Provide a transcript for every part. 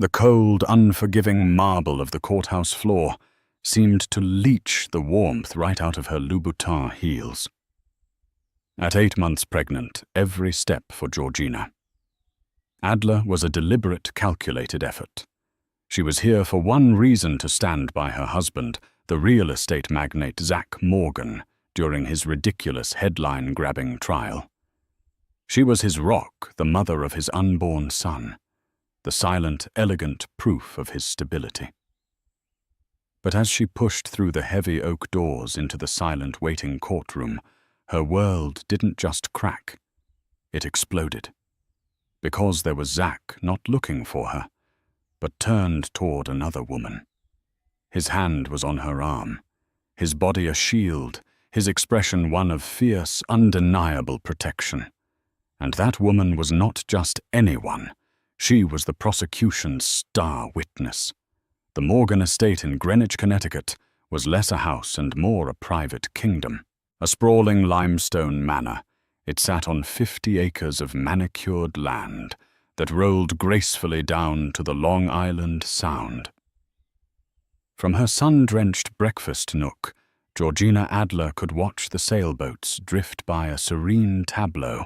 The cold, unforgiving marble of the courthouse floor seemed to leach the warmth right out of her Louboutin heels. At 8 months pregnant, every step for Georgina. Adler was a deliberate, calculated effort. She was here for one reason: to stand by her husband, the real estate magnate Zach Morgan, during his ridiculous headline-grabbing trial. She was his rock, the mother of his unborn son, the silent, elegant proof of his stability. But as she pushed through the heavy oak doors into the silent waiting courtroom, her world didn't just crack, it exploded. Because there was Zach not looking for her, but turned toward another woman. His hand was on her arm, his body a shield, his expression one of fierce, undeniable protection. And that woman was not just anyone. She was the prosecution's star witness. The Morgan estate in Greenwich, Connecticut, was less a house and more a private kingdom. A sprawling limestone manor, it sat on 50 acres of manicured land that rolled gracefully down to the Long Island Sound. From her sun-drenched breakfast nook, Georgina Adler could watch the sailboats drift by a serene tableau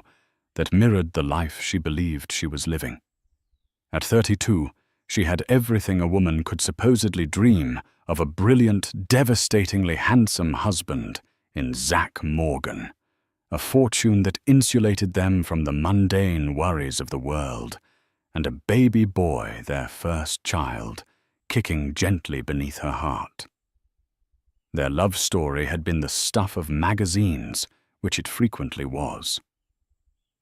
that mirrored the life she believed she was living. At 32, she had everything a woman could supposedly dream of: a brilliant, devastatingly handsome husband in Zach Morgan, a fortune that insulated them from the mundane worries of the world, and a baby boy, their first child, kicking gently beneath her heart. Their love story had been the stuff of magazines, which it frequently was.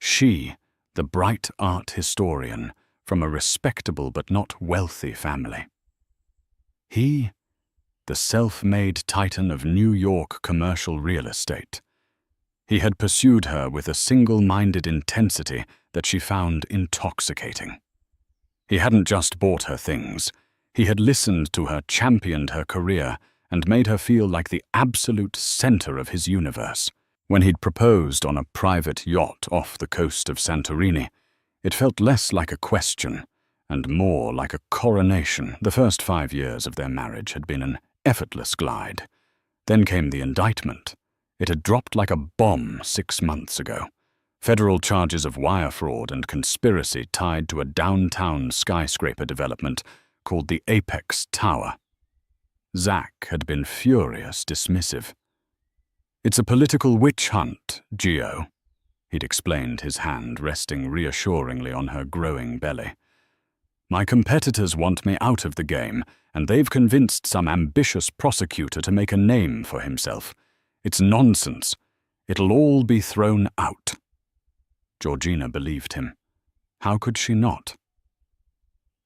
She, the bright art historian, from a respectable but not wealthy family. He, the self-made titan of New York commercial real estate. He had pursued her with a single-minded intensity that she found intoxicating. He hadn't just bought her things. He had listened to her, championed her career, and made her feel like the absolute center of his universe. When he'd proposed on a private yacht off the coast of Santorini, it felt less like a question and more like a coronation. The first 5 years of their marriage had been an effortless glide. Then came the indictment. It had dropped like a bomb 6 months ago. Federal charges of wire fraud and conspiracy tied to a downtown skyscraper development called the Apex Tower. Zach had been furious, dismissive. "It's a political witch hunt, Gio," he'd explained, his hand resting reassuringly on her growing belly. "My competitors want me out of the game, and they've convinced some ambitious prosecutor to make a name for himself. It's nonsense. It'll all be thrown out." Georgina believed him. How could she not?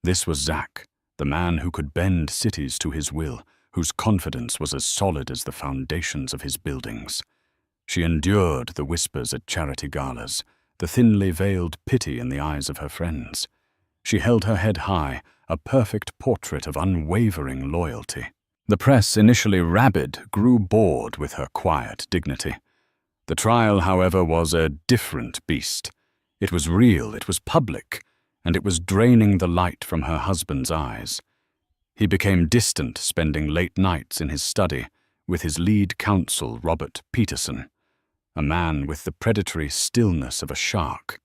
This was Zach, the man who could bend cities to his will, whose confidence was as solid as the foundations of his buildings. She endured the whispers at charity galas, the thinly veiled pity in the eyes of her friends. She held her head high, a perfect portrait of unwavering loyalty. The press, initially rabid, grew bored with her quiet dignity. The trial, however, was a different beast. It was real, it was public, and it was draining the light from her husband's eyes. He became distant, spending late nights in his study with his lead counsel, Robert Peterson, a man with the predatory stillness of a shark.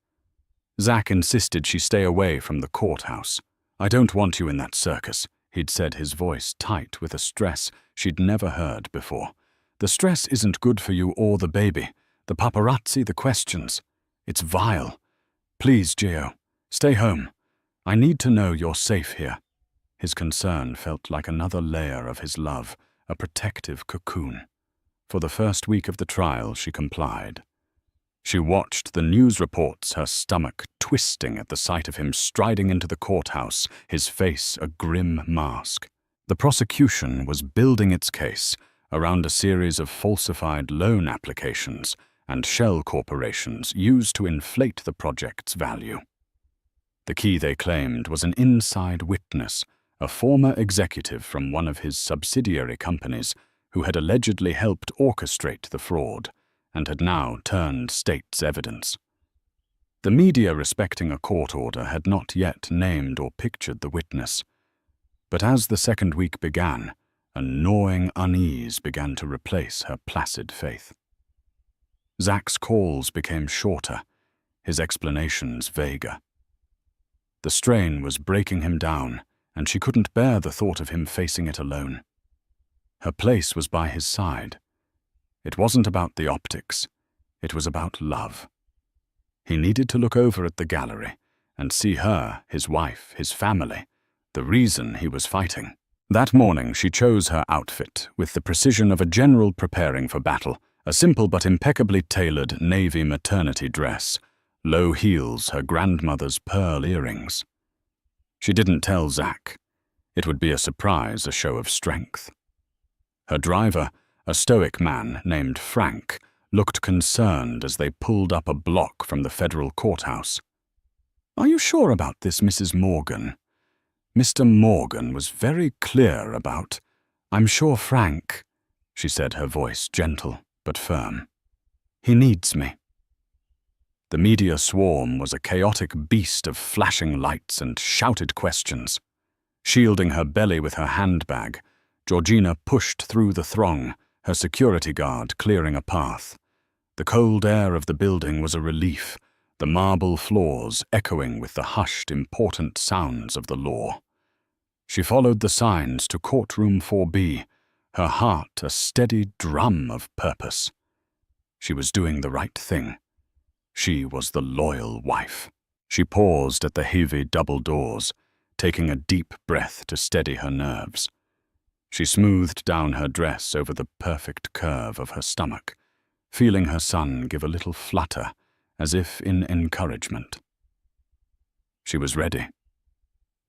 Zach insisted she stay away from the courthouse. "I don't want you in that circus," he'd said, his voice tight with a stress she'd never heard before. "The stress isn't good for you or the baby. The paparazzi, the questions. It's vile. Please, Gio, stay home. I need to know you're safe here." His concern felt like another layer of his love, a protective cocoon. For the first week of the trial, she complied. She watched the news reports, her stomach twisting at the sight of him striding into the courthouse, his face a grim mask. The prosecution was building its case around a series of falsified loan applications and shell corporations used to inflate the project's value. The key, they claimed, was an inside witness, a former executive from one of his subsidiary companies who had allegedly helped orchestrate the fraud and had now turned state's evidence. The media respecting a court order had not yet named or pictured the witness. But as the second week began, a gnawing unease began to replace her placid faith. Zach's calls became shorter, his explanations vaguer. The strain was breaking him down, and she couldn't bear the thought of him facing it alone. Her place was by his side. It wasn't about the optics. It was about love. He needed to look over at the gallery and see her, his wife, his family, the reason he was fighting. That morning she chose her outfit with the precision of a general preparing for battle, a simple but impeccably tailored navy maternity dress, low heels, her grandmother's pearl earrings. She didn't tell Zach. It would be a surprise, a show of strength. Her driver, a stoic man named Frank, looked concerned as they pulled up a block from the federal courthouse. "Are you sure about this, Mrs. Morgan?" Mr. Morgan was very clear about, "I'm sure Frank," she said, her voice gentle but firm. "He needs me." The media swarm was a chaotic beast of flashing lights and shouted questions. Shielding her belly with her handbag, Georgina pushed through the throng, her security guard clearing a path. The cold air of the building was a relief, the marble floors echoing with the hushed, important sounds of the law. She followed the signs to courtroom 4B, her heart a steady drum of purpose. She was doing the right thing. She was the loyal wife. She paused at the heavy double doors, taking a deep breath to steady her nerves. She smoothed down her dress over the perfect curve of her stomach, feeling her son give a little flutter, as if in encouragement. She was ready.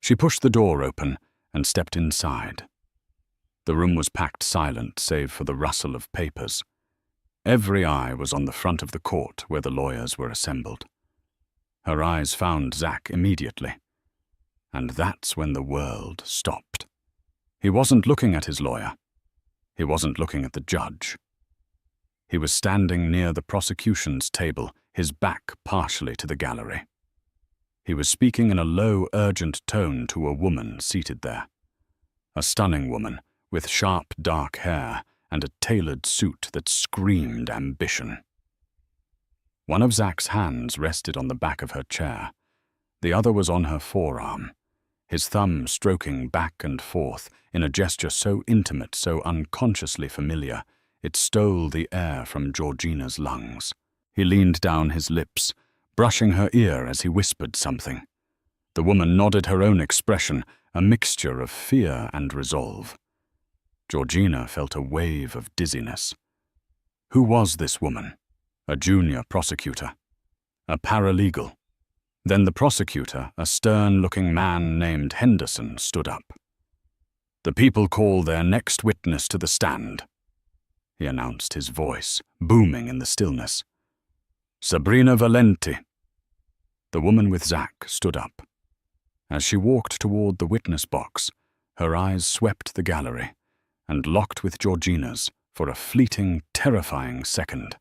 She pushed the door open and stepped inside. The room was packed silent save for the rustle of papers. Every eye was on the front of the court where the lawyers were assembled. Her eyes found Zach immediately. And that's when the world stopped. He wasn't looking at his lawyer. He wasn't looking at the judge. He was standing near the prosecution's table, his back partially to the gallery. He was speaking in a low, urgent tone to a woman seated there. A stunning woman with sharp, dark hair and a tailored suit that screamed ambition. One of Zach's hands rested on the back of her chair. The other was on her forearm, his thumb stroking back and forth in a gesture so intimate, so unconsciously familiar, it stole the air from Georgina's lungs. He leaned down his lips, brushing her ear as he whispered something. The woman nodded, her own expression a mixture of fear and resolve. Georgina felt a wave of dizziness. Who was this woman? A junior prosecutor? A paralegal? Then the prosecutor, a stern-looking man named Henderson, stood up. "The people call their next witness to the stand," he announced, his voice booming in the stillness. "Sabrina Valenti." The woman with Zach stood up. As she walked toward the witness box, her eyes swept the gallery and locked with Georgina's for a fleeting, terrifying second.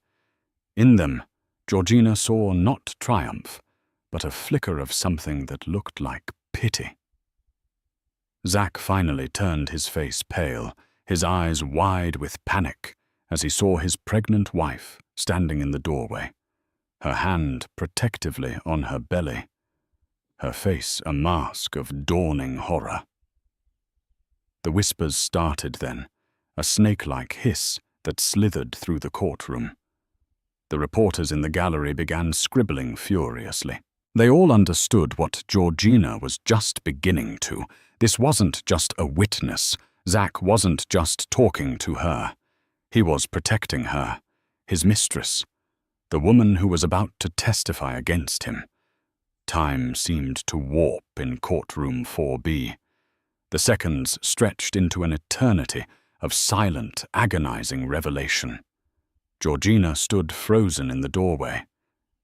In them, Georgina saw not triumph, but a flicker of something that looked like pity. Zach finally turned his face pale, his eyes wide with panic, as he saw his pregnant wife standing in the doorway, her hand protectively on her belly, her face a mask of dawning horror. The whispers started then, a snake-like hiss that slithered through the courtroom. The reporters in the gallery began scribbling furiously. They all understood what Georgina was just beginning to. This wasn't just a witness. Zach wasn't just talking to her. He was protecting her, his mistress, the woman who was about to testify against him. Time seemed to warp in courtroom 4B. The seconds stretched into an eternity of silent, agonizing revelation. Georgina stood frozen in the doorway,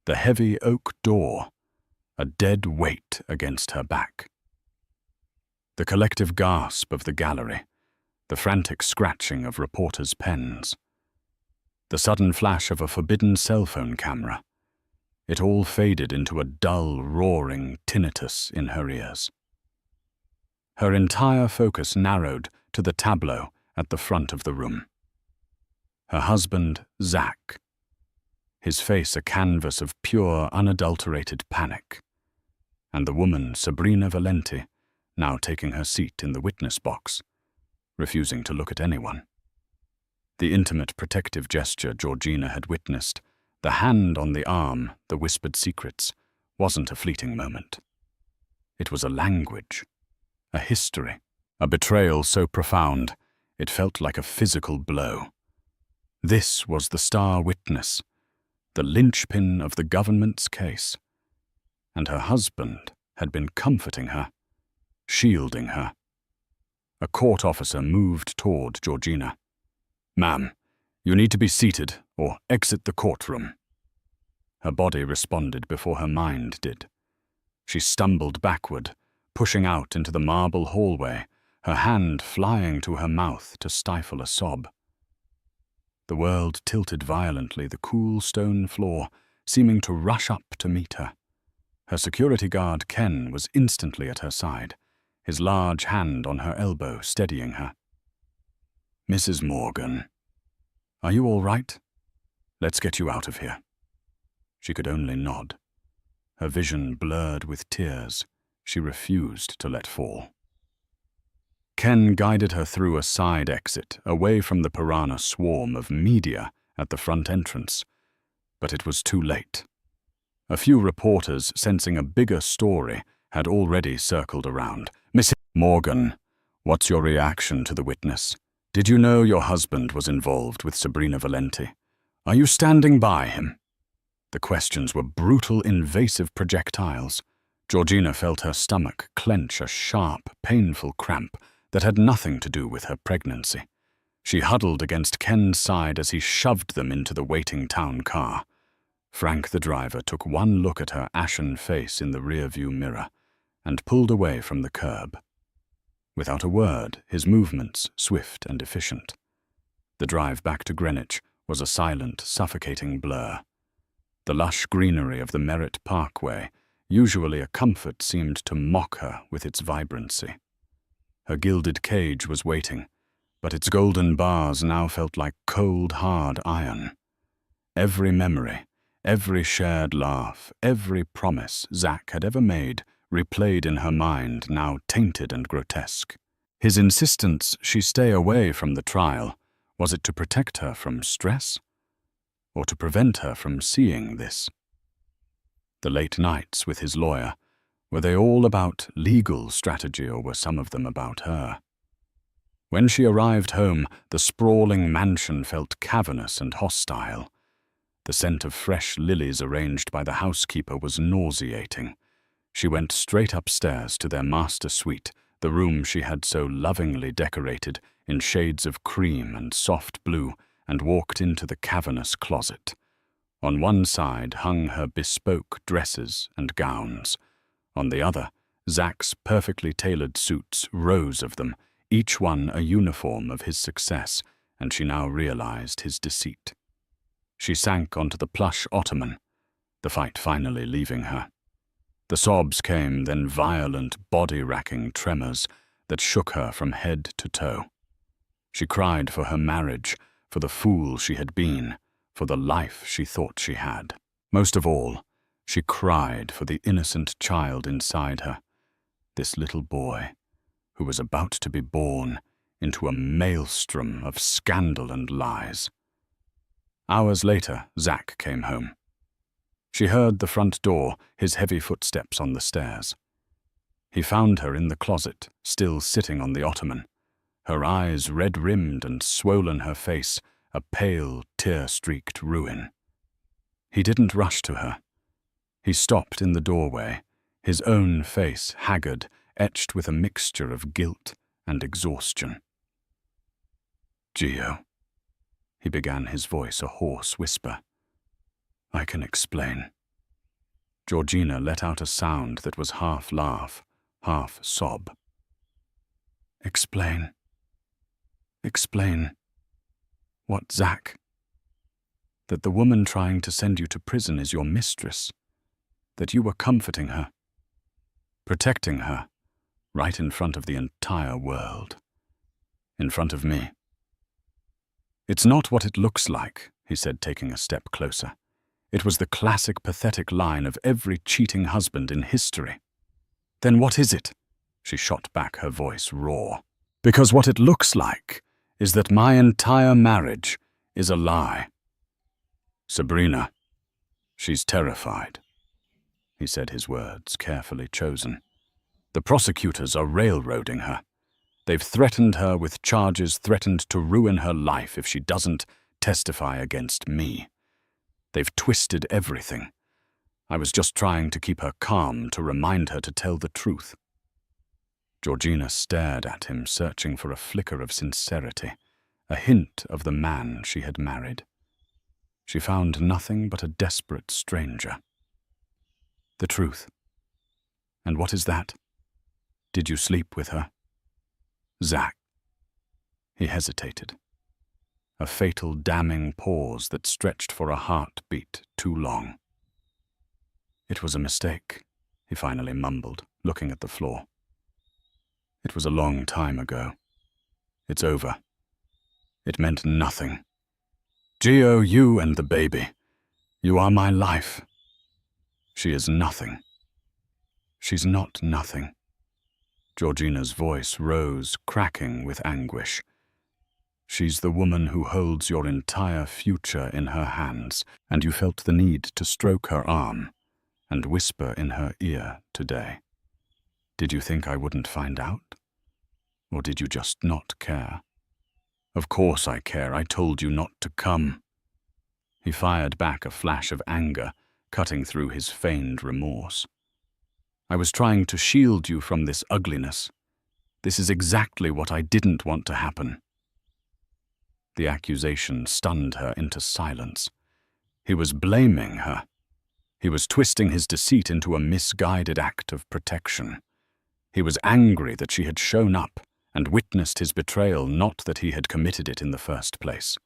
the heavy oak door, a dead weight against her back. The collective gasp of the gallery, the frantic scratching of reporters' pens, the sudden flash of a forbidden cell phone camera. It all faded into a dull, roaring tinnitus in her ears. Her entire focus narrowed to the tableau at the front of the room. Her husband, Zach, his face a canvas of pure, unadulterated panic, and the woman, Sabrina Valenti, now taking her seat in the witness box, refusing to look at anyone. The intimate protective gesture Georgina had witnessed, the hand on the arm, the whispered secrets, wasn't a fleeting moment. It was a language, a history, a betrayal so profound it felt like a physical blow. This was the star witness, the linchpin of the government's case, and her husband had been comforting her, shielding her. A court officer moved toward Georgina. "Ma'am, you need to be seated or exit the courtroom." Her body responded before her mind did. She stumbled backward, pushing out into the marble hallway, her hand flying to her mouth to stifle a sob. The world tilted violently, the cool stone floor seeming to rush up to meet her. Her security guard, Ken, was instantly at her side, his large hand on her elbow steadying her. "Mrs. Morgan, are you all right? Let's get you out of here." She could only nod. Her vision blurred with tears she refused to let fall. Ken guided her through a side exit, away from the piranha swarm of media at the front entrance. But it was too late. A few reporters, sensing a bigger story, had already circled around. "Mrs. Morgan, what's your reaction to the witness? Did you know your husband was involved with Sabrina Valenti? Are you standing by him?" The questions were brutal, invasive projectiles. Georgina felt her stomach clench a sharp, painful cramp that had nothing to do with her pregnancy. She huddled against Ken's side as he shoved them into the waiting town car. Frank, the driver, took one look at her ashen face in the rearview mirror and pulled away from the curb. Without a word, his movements swift and efficient. The drive back to Greenwich was a silent, suffocating blur. The lush greenery of the Merritt Parkway, usually a comfort, seemed to mock her with its vibrancy. Her gilded cage was waiting, but its golden bars now felt like cold, hard iron. Every memory, every shared laugh, every promise Zach had ever made replayed in her mind, now tainted and grotesque. His insistence she stay away from the trial, was it to protect her from stress? Or to prevent her from seeing this? The late nights with his lawyer, were they all about legal strategy, or were some of them about her? When she arrived home, the sprawling mansion felt cavernous and hostile. The scent of fresh lilies arranged by the housekeeper was nauseating. She went straight upstairs to their master suite, the room she had so lovingly decorated in shades of cream and soft blue, and walked into the cavernous closet. On one side hung her bespoke dresses and gowns. On the other, Zach's perfectly tailored suits, rows of them, each one a uniform of his success, and she now realized his deceit. She sank onto the plush ottoman, the fight finally leaving her. The sobs came, then violent, body-racking tremors that shook her from head to toe. She cried for her marriage, for the fool she had been, for the life she thought she had. Most of all, she cried for the innocent child inside her, this little boy who was about to be born into a maelstrom of scandal and lies. Hours later, Zach came home. She heard the front door, his heavy footsteps on the stairs. He found her in the closet, still sitting on the ottoman, her eyes red-rimmed and swollen, her face a pale, tear-streaked ruin. He didn't rush to her. He stopped in the doorway, his own face haggard, etched with a mixture of guilt and exhaustion. "Gio," he began, his voice a hoarse whisper. "I can explain." Georgina let out a sound that was half laugh, half sob. "Explain. Explain. What, Zach? That the woman trying to send you to prison is your mistress, that you were comforting her, protecting her, right in front of the entire world, in front of me. It's not what it looks like, he said, taking a step closer. It was the classic pathetic line of every cheating husband in history. Then what is it? She shot back, her voice raw. Because what it looks like is that my entire marriage is a lie. Sabrina, she's terrified, he said, his words carefully chosen. The prosecutors are railroading her. They've threatened her with charges, threatened to ruin her life if she doesn't testify against me. They've twisted everything. I was just trying to keep her calm, to remind her to tell the truth. Georgina stared at him, searching for a flicker of sincerity, a hint of the man she had married. She found nothing but a desperate stranger. The truth. And what is that? Did you sleep with her? Zach. He hesitated. A fatal, damning pause that stretched for a heartbeat too long. It was a mistake, he finally mumbled, looking at the floor. It was a long time ago. It's over. It meant nothing. Gio, you and the baby. You are my life. She is nothing. She's not nothing. Georgina's voice rose, cracking with anguish. She's the woman who holds your entire future in her hands, and you felt the need to stroke her arm and whisper in her ear today. Did you think I wouldn't find out? Or did you just not care? Of course I care. I told you not to come. He fired back, a flash of anger cutting through his feigned remorse. I was trying to shield you from this ugliness. This is exactly what I didn't want to happen. The accusation stunned her into silence. He was blaming her. He was twisting his deceit into a misguided act of protection. He was angry that she had shown up and witnessed his betrayal, not that he had committed it in the first place.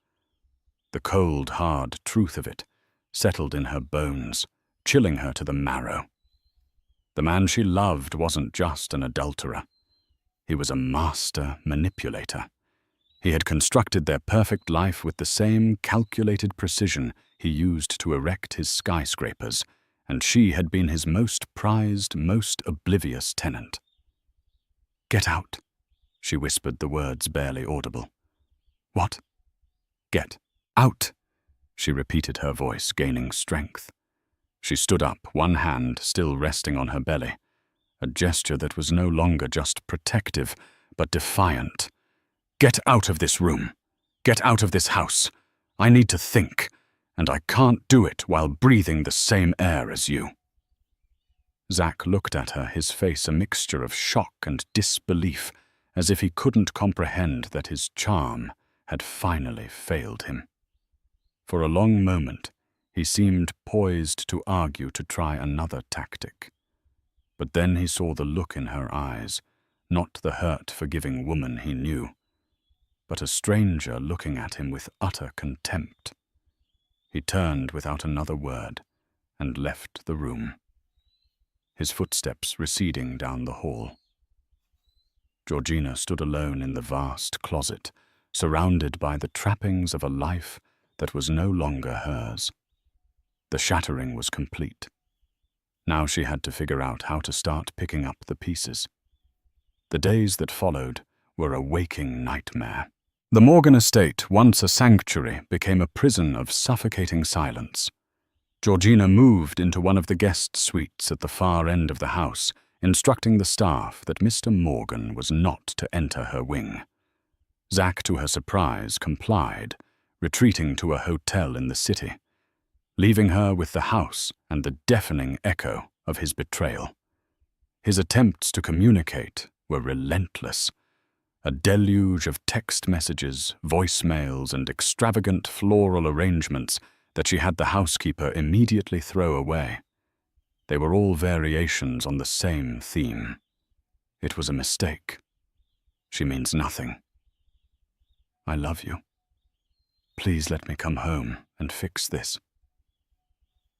The cold, hard truth of it settled in her bones, chilling her to the marrow. The man she loved wasn't just an adulterer. He was a master manipulator. He had constructed their perfect life with the same calculated precision he used to erect his skyscrapers, and she had been his most prized, most oblivious tenant. Get out, she whispered, the words barely audible. What? Get out, she repeated, her voice gaining strength. She stood up, one hand still resting on her belly, a gesture that was no longer just protective, but defiant. Get out of this room. Get out of this house. I need to think, and I can't do it while breathing the same air as you. Zach looked at her, his face a mixture of shock and disbelief, as if he couldn't comprehend that his charm had finally failed him. For a long moment, he seemed poised to argue, to try another tactic. But then he saw the look in her eyes, not the hurt, forgiving woman he knew, but a stranger looking at him with utter contempt. He turned without another word and left the room, his footsteps receding down the hall. Georgina stood alone in the vast closet, surrounded by the trappings of a life that was no longer hers. The shattering was complete. Now she had to figure out how to start picking up the pieces. The days that followed were a waking nightmare. The Morgan estate, once a sanctuary, became a prison of suffocating silence. Georgina moved into one of the guest suites at the far end of the house, instructing the staff that Mr. Morgan was not to enter her wing. Zach, to her surprise, complied, retreating to a hotel in the city, leaving her with the house and the deafening echo of his betrayal. His attempts to communicate were relentless. A deluge of text messages, voicemails, and extravagant floral arrangements that she had the housekeeper immediately throw away. They were all variations on the same theme. It was a mistake. She means nothing. I love you. Please let me come home and fix this.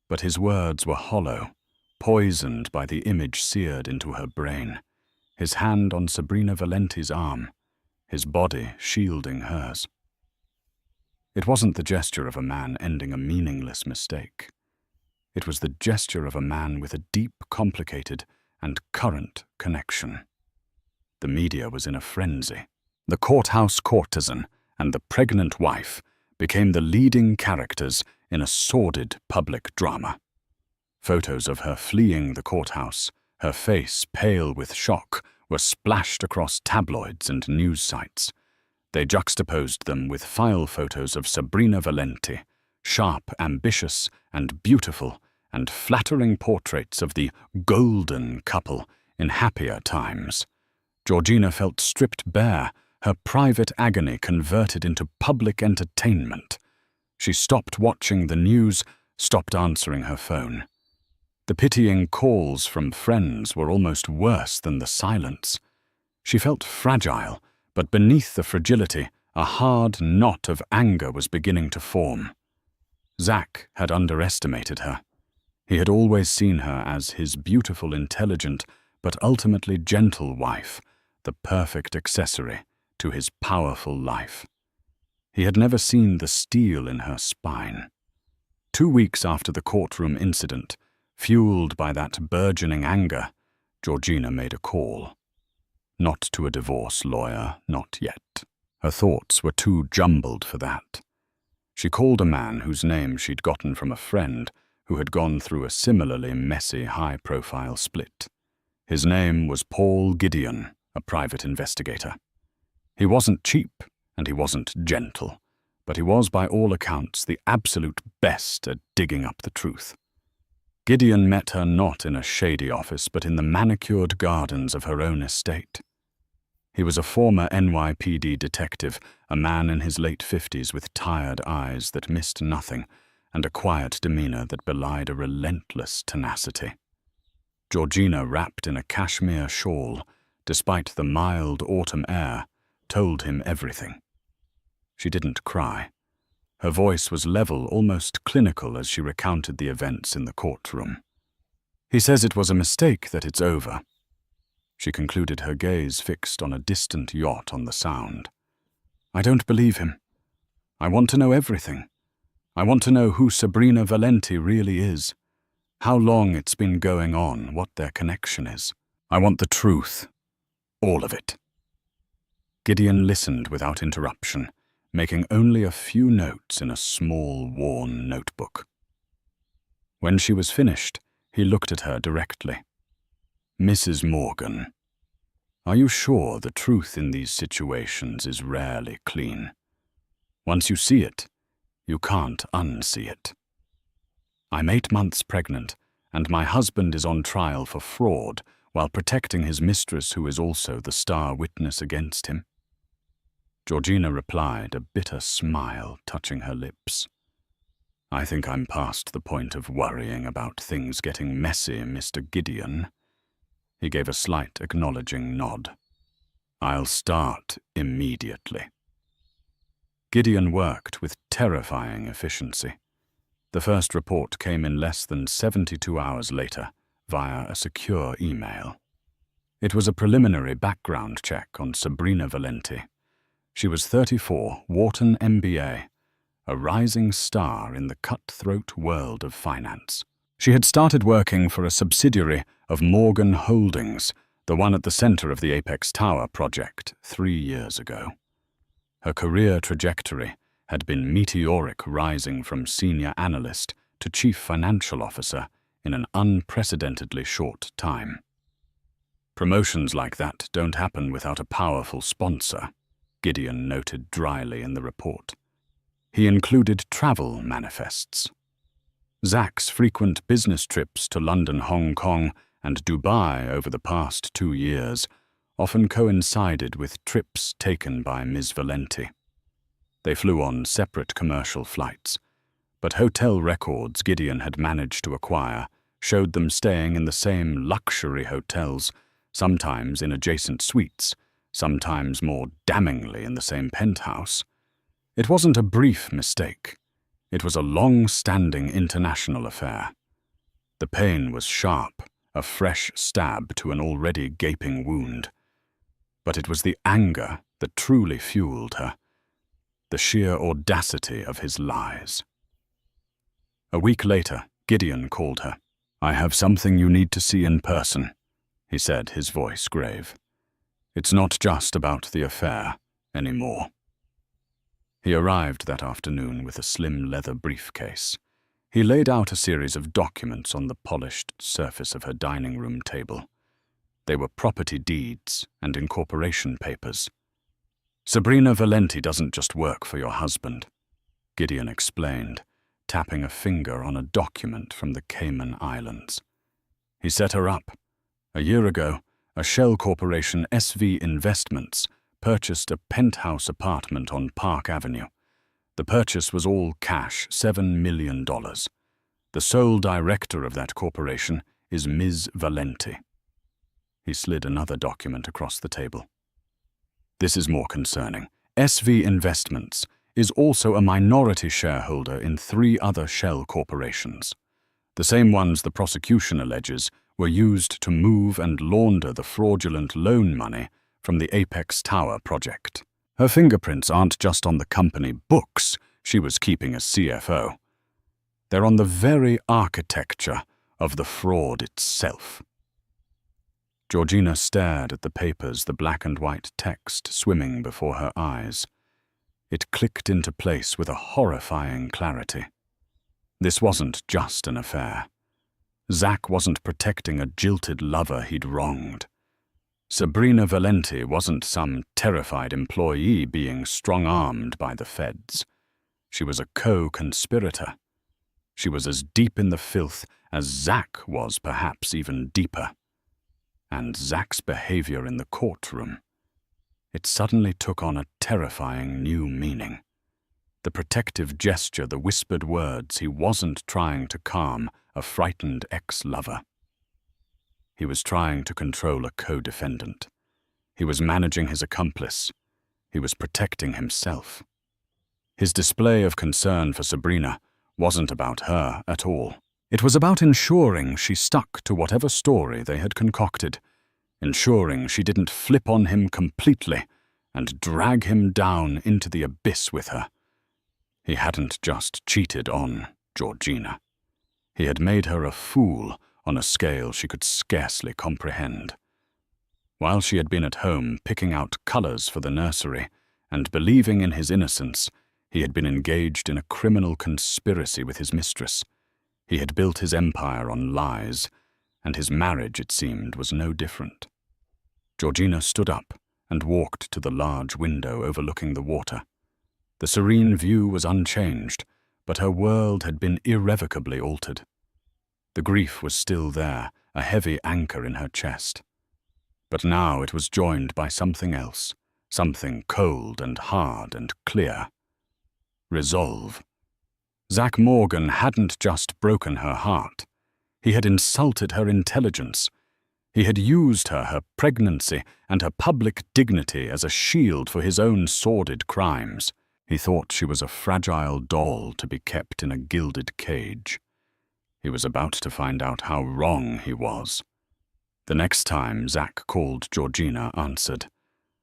But his words were hollow, poisoned by the image seared into her brain, his hand on Sabrina Valenti's arm, his body shielding hers. It wasn't the gesture of a man ending a meaningless mistake. It was the gesture of a man with a deep, complicated, and current connection. The media was in a frenzy. The courthouse courtesan and the pregnant wife became the leading characters in a sordid public drama. Photos of her fleeing the courthouse, her face pale with shock, were splashed across tabloids and news sites. They juxtaposed them with file photos of Sabrina Valenti, sharp, ambitious, and beautiful, and flattering portraits of the golden couple in happier times. Georgina felt stripped bare, her private agony converted into public entertainment. She stopped watching the news, stopped answering her phone. The pitying calls from friends were almost worse than the silence. She felt fragile, but beneath the fragility, a hard knot of anger was beginning to form. Zach had underestimated her. He had always seen her as his beautiful, intelligent, but ultimately gentle wife, the perfect accessory to his powerful life. He had never seen the steel in her spine. 2 weeks after the courtroom incident, fueled by that burgeoning anger, Georgina made a call. Not to a divorce lawyer, not yet. Her thoughts were too jumbled for that. She called a man whose name she'd gotten from a friend who had gone through a similarly messy, high-profile split. His name was Paul Gideon, a private investigator. He wasn't cheap, and he wasn't gentle, but he was by all accounts the absolute best at digging up the truth. Gideon met her not in a shady office, but in the manicured gardens of her own estate. He was a former NYPD detective, a man in his late 50s with tired eyes that missed nothing, and a quiet demeanor that belied a relentless tenacity. Georgina, wrapped in a cashmere shawl, despite the mild autumn air, told him everything. She didn't cry. Her voice was level, almost clinical, as she recounted the events in the courtroom. He says it was a mistake, that it's over. She concluded, her gaze fixed on a distant yacht on the Sound. I don't believe him. I want to know everything. I want to know who Sabrina Valenti really is, how long it's been going on, what their connection is. I want the truth. All of it. Gideon listened without interruption, making only a few notes in a small, worn notebook. When she was finished, he looked at her directly. Mrs. Morgan, are you sure the truth in these situations is rarely clean? Once you see it, you can't unsee it. I'm 8 months pregnant, and my husband is on trial for fraud while protecting his mistress, who is also the star witness against him. Georgina replied, a bitter smile touching her lips. I think I'm past the point of worrying about things getting messy, Mr. Gideon. He gave a slight acknowledging nod. I'll start immediately. Gideon worked with terrifying efficiency. The first report came in less than 72 hours later, via a secure email. It was a preliminary background check on Sabrina Valenti. She was 34, Wharton MBA, a rising star in the cutthroat world of finance. She had started working for a subsidiary of Morgan Holdings, the one at the center of the Apex Tower project, 3 years ago. Her career trajectory had been meteoric, rising from senior analyst to chief financial officer in an unprecedentedly short time. Promotions like that don't happen without a powerful sponsor, Gideon noted dryly in the report. He included travel manifests. Zach's frequent business trips to London, Hong Kong, and Dubai over the past 2 years often coincided with trips taken by Ms. Valenti. They flew on separate commercial flights, but hotel records Gideon had managed to acquire showed them staying in the same luxury hotels, sometimes in adjacent suites, sometimes more damningly in the same penthouse. It wasn't a brief mistake. It was a long-standing international affair. The pain was sharp, a fresh stab to an already gaping wound. But it was the anger that truly fueled her, the sheer audacity of his lies. A week later, Gideon called her. "I have something you need to see in person," he said, his voice grave. "It's not just about the affair anymore." He arrived that afternoon with a slim leather briefcase. He laid out a series of documents on the polished surface of her dining room table. They were property deeds and incorporation papers. "Sabrina Valenti doesn't just work for your husband," Gideon explained, tapping a finger on a document from the Cayman Islands. "He set her up. A year ago, a shell corporation, SV Investments, purchased a penthouse apartment on Park Avenue. The purchase was all cash, $7 million. The sole director of that corporation is Ms. Valenti." He slid another document across the table. "This is more concerning. SV Investments is also a minority shareholder in 3 other shell corporations. The same ones the prosecution alleges were used to move and launder the fraudulent loan money from the Apex Tower project. Her fingerprints aren't just on the company books she was keeping as CFO. They're on the very architecture of the fraud itself." Georgina stared at the papers, the black and white text swimming before her eyes. It clicked into place with a horrifying clarity. This wasn't just an affair. Zach wasn't protecting a jilted lover he'd wronged. Sabrina Valenti wasn't some terrified employee being strong-armed by the feds. She was a co-conspirator. She was as deep in the filth as Zach was, perhaps even deeper. And Zach's behavior in the courtroom. It suddenly took on a terrifying new meaning. The protective gesture, the whispered words, he wasn't trying to calm a frightened ex-lover. He was trying to control a co-defendant. He was managing his accomplice. He was protecting himself. His display of concern for Sabrina wasn't about her at all. It was about ensuring she stuck to whatever story they had concocted, ensuring she didn't flip on him completely and drag him down into the abyss with her. He hadn't just cheated on Georgina. He had made her a fool on a scale she could scarcely comprehend. While she had been at home picking out colors for the nursery and believing in his innocence, he had been engaged in a criminal conspiracy with his mistress. He had built his empire on lies, and his marriage, it seemed, was no different. Georgina stood up and walked to the large window overlooking the water. The serene view was unchanged, but her world had been irrevocably altered. The grief was still there, a heavy anchor in her chest. But now it was joined by something else, something cold and hard and clear. Resolve. Zach Morgan hadn't just broken her heart. He had insulted her intelligence. He had used her pregnancy, and her public dignity as a shield for his own sordid crimes. He thought she was a fragile doll to be kept in a gilded cage. He was about to find out how wrong he was. The next time Zach called, Georgina answered.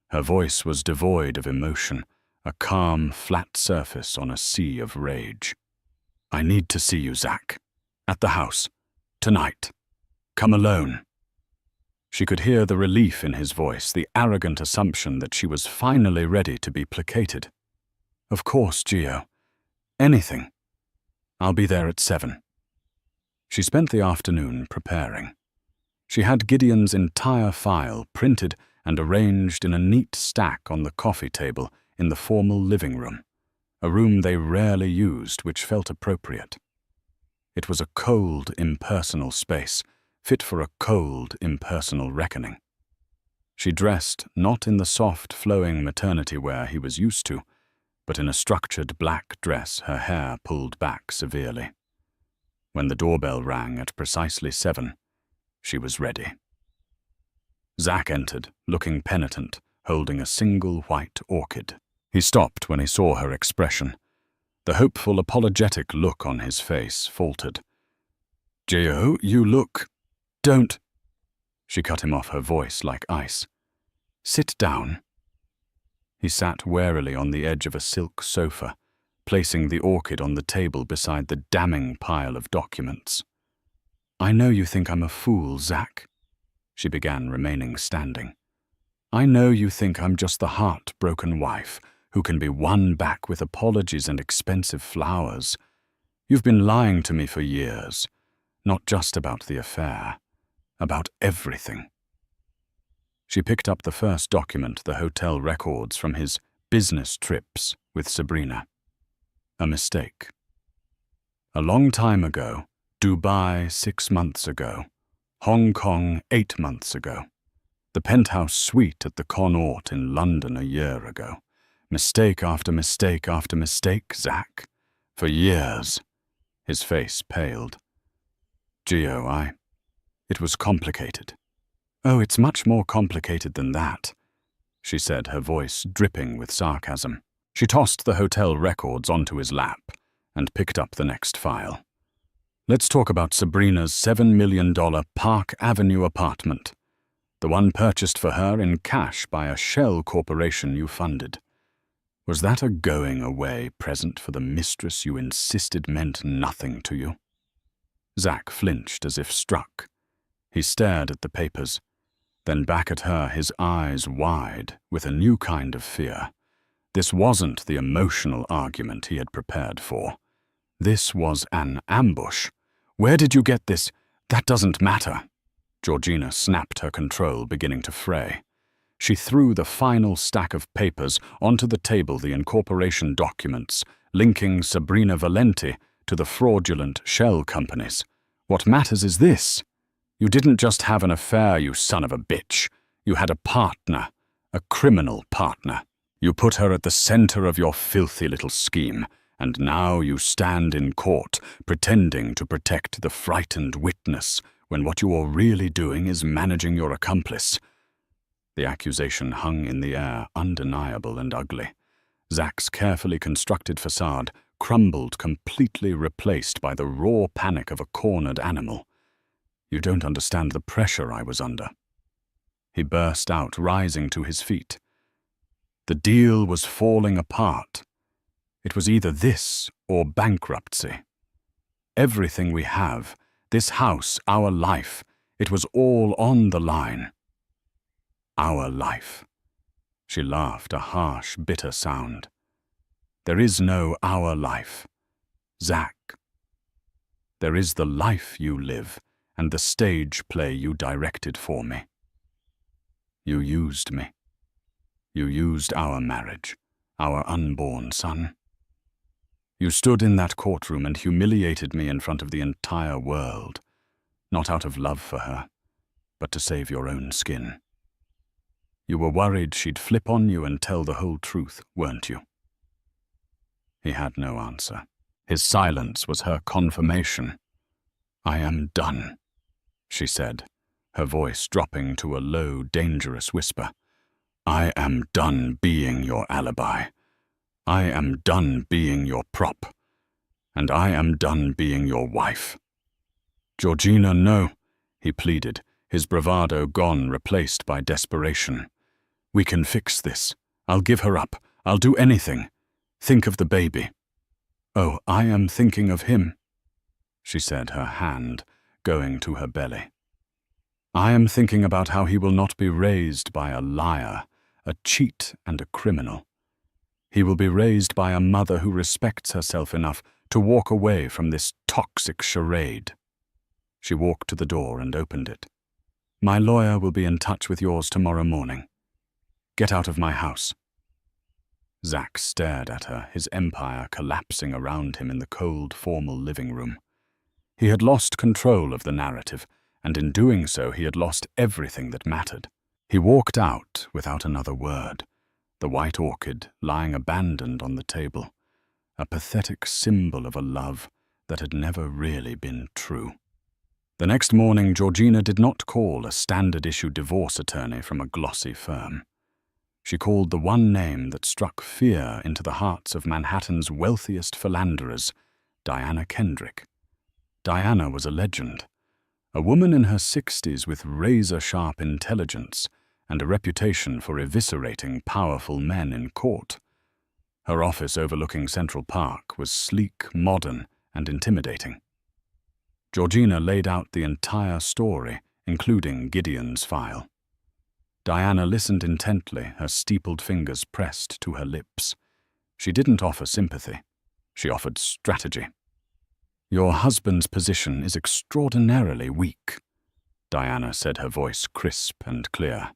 Her voice was devoid of emotion, a calm, flat surface on a sea of rage. "I need to see you, Zach. At the house. Tonight. Come alone." She could hear the relief in his voice, the arrogant assumption that she was finally ready to be placated. "Of course, Gio. Anything. I'll be there at 7. She spent the afternoon preparing. She had Gideon's entire file printed and arranged in a neat stack on the coffee table in the formal living room, a room they rarely used, which felt appropriate. It was a cold, impersonal space, fit for a cold, impersonal reckoning. She dressed not in the soft, flowing maternity wear he was used to, but in a structured black dress, her hair pulled back severely. When the doorbell rang at precisely 7, she was ready. Zach entered, looking penitent, holding a single white orchid. He stopped when he saw her expression. The hopeful, apologetic look on his face faltered. Gio, you look... Don't... She cut him off, her voice like ice. Sit down. He sat warily on the edge of a silk sofa, placing the orchid on the table beside the damning pile of documents. I know you think I'm a fool, Zach. She began, remaining standing. I know you think I'm just the heartbroken wife who can be won back with apologies and expensive flowers. You've been lying to me for years, not just about the affair, about everything. She picked up the first document, the hotel records from his business trips with Sabrina. A mistake. A long time ago, Dubai 6 months ago, Hong Kong 8 months ago, the penthouse suite at the Connaught in London a year ago. Mistake after mistake after mistake, Zach. For years. His face paled. Gio, It was complicated. Oh, it's much more complicated than that, she said, her voice dripping with sarcasm. She tossed the hotel records onto his lap and picked up the next file. Let's talk about Sabrina's $7 million Park Avenue apartment, the one purchased for her in cash by a shell corporation you funded. Was that a going-away present for the mistress you insisted meant nothing to you? Zach flinched as if struck. He stared at the papers, then back at her, his eyes wide with a new kind of fear. This wasn't the emotional argument he had prepared for. This was an ambush. Where did you get this? That doesn't matter. Georgina snapped her control, beginning to fray. She threw the final stack of papers onto the table, the incorporation documents, linking Sabrina Valenti to the fraudulent shell companies. What matters is this. You didn't just have an affair, you son of a bitch. You had a partner, a criminal partner. You put her at the center of your filthy little scheme, and now you stand in court, pretending to protect the frightened witness, when what you are really doing is managing your accomplice. The accusation hung in the air, undeniable and ugly. Zach's carefully constructed facade crumbled, completely replaced by the raw panic of a cornered animal. You don't understand the pressure I was under. He burst out, rising to his feet. The deal was falling apart. It was either this or bankruptcy. Everything we have, this house, our life, it was all on the line. Our life. She laughed, a harsh, bitter sound. There is no our life, Zach. There is the life you live, and the stage play you directed for me. You used me. You used our marriage, our unborn son. You stood in that courtroom and humiliated me in front of the entire world, not out of love for her, but to save your own skin. You were worried she'd flip on you and tell the whole truth, weren't you? He had no answer. His silence was her confirmation. I am done, she said, her voice dropping to a low, dangerous whisper. I am done being your alibi. I am done being your prop. And I am done being your wife. Georgina, no, he pleaded, his bravado gone, replaced by desperation. We can fix this. I'll give her up. I'll do anything. Think of the baby. Oh, I am thinking of him, she said, her hand going to her belly. I am thinking about how he will not be raised by a liar, a cheat and a criminal. He will be raised by a mother who respects herself enough to walk away from this toxic charade. She walked to the door and opened it. My lawyer will be in touch with yours tomorrow morning. Get out of my house. Zach stared at her, his empire collapsing around him in the cold, formal living room. He had lost control of the narrative, and in doing so he had lost everything that mattered. He walked out without another word, the white orchid lying abandoned on the table, a pathetic symbol of a love that had never really been true. The next morning, Georgina did not call a standard-issue divorce attorney from a glossy firm. She called the one name that struck fear into the hearts of Manhattan's wealthiest philanderers, Diana Kendrick. Diana was a legend. A woman in her 60s with razor-sharp intelligence and a reputation for eviscerating powerful men in court. Her office overlooking Central Park was sleek, modern, and intimidating. Georgina laid out the entire story, including Gideon's file. Diana listened intently, her steepled fingers pressed to her lips. She didn't offer sympathy. She offered strategy. "Your husband's position is extraordinarily weak," Diana said, her voice crisp and clear.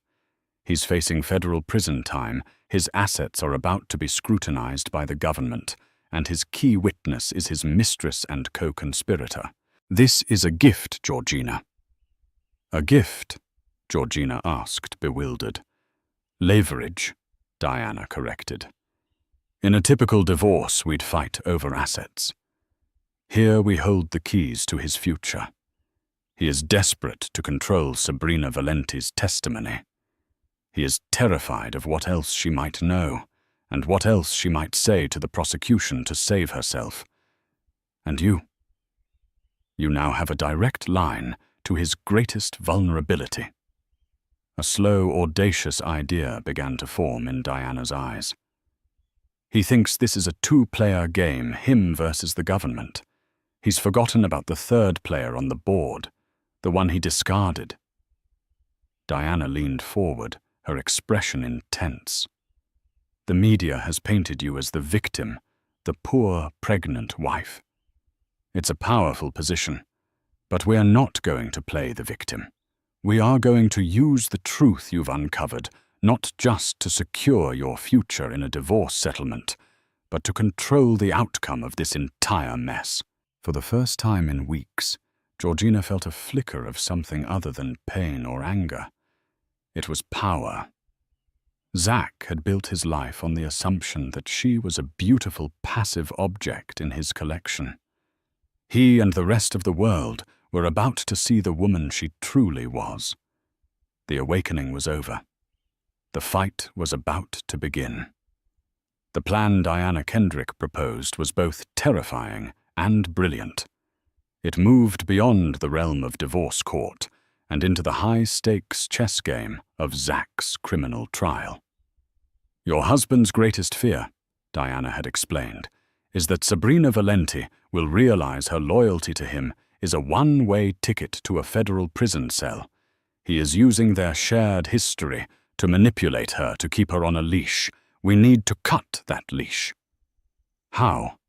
"He's facing federal prison time, his assets are about to be scrutinized by the government, and his key witness is his mistress and co-conspirator. This is a gift, Georgina." "A gift?" Georgina asked, bewildered. "Leverage," Diana corrected. "In a typical divorce, we'd fight over assets. Here we hold the keys to his future. He is desperate to control Sabrina Valenti's testimony. He is terrified of what else she might know, and what else she might say to the prosecution to save herself. And you now have a direct line to his greatest vulnerability." A slow, audacious idea began to form in Diana's eyes. "He thinks this is a two-player game, him versus the government. He's forgotten about the third player on the board, the one he discarded." Diana leaned forward, her expression intense. "The media has painted you as the victim, the poor, pregnant wife. It's a powerful position, but we are not going to play the victim. We are going to use the truth you've uncovered, not just to secure your future in a divorce settlement, but to control the outcome of this entire mess." For the first time in weeks, Georgina felt a flicker of something other than pain or anger. It was power. Zach had built his life on the assumption that she was a beautiful passive object in his collection. He and the rest of the world were about to see the woman she truly was. The awakening was over. The fight was about to begin. The plan Diana Kendrick proposed was both terrifying and brilliant. It moved beyond the realm of divorce court and into the high-stakes chess game of Zach's criminal trial. "Your husband's greatest fear," Diana had explained, "is that Sabrina Valenti will realize her loyalty to him is a one-way ticket to a federal prison cell. He is using their shared history to manipulate her to keep her on a leash. We need to cut that leash." "How?"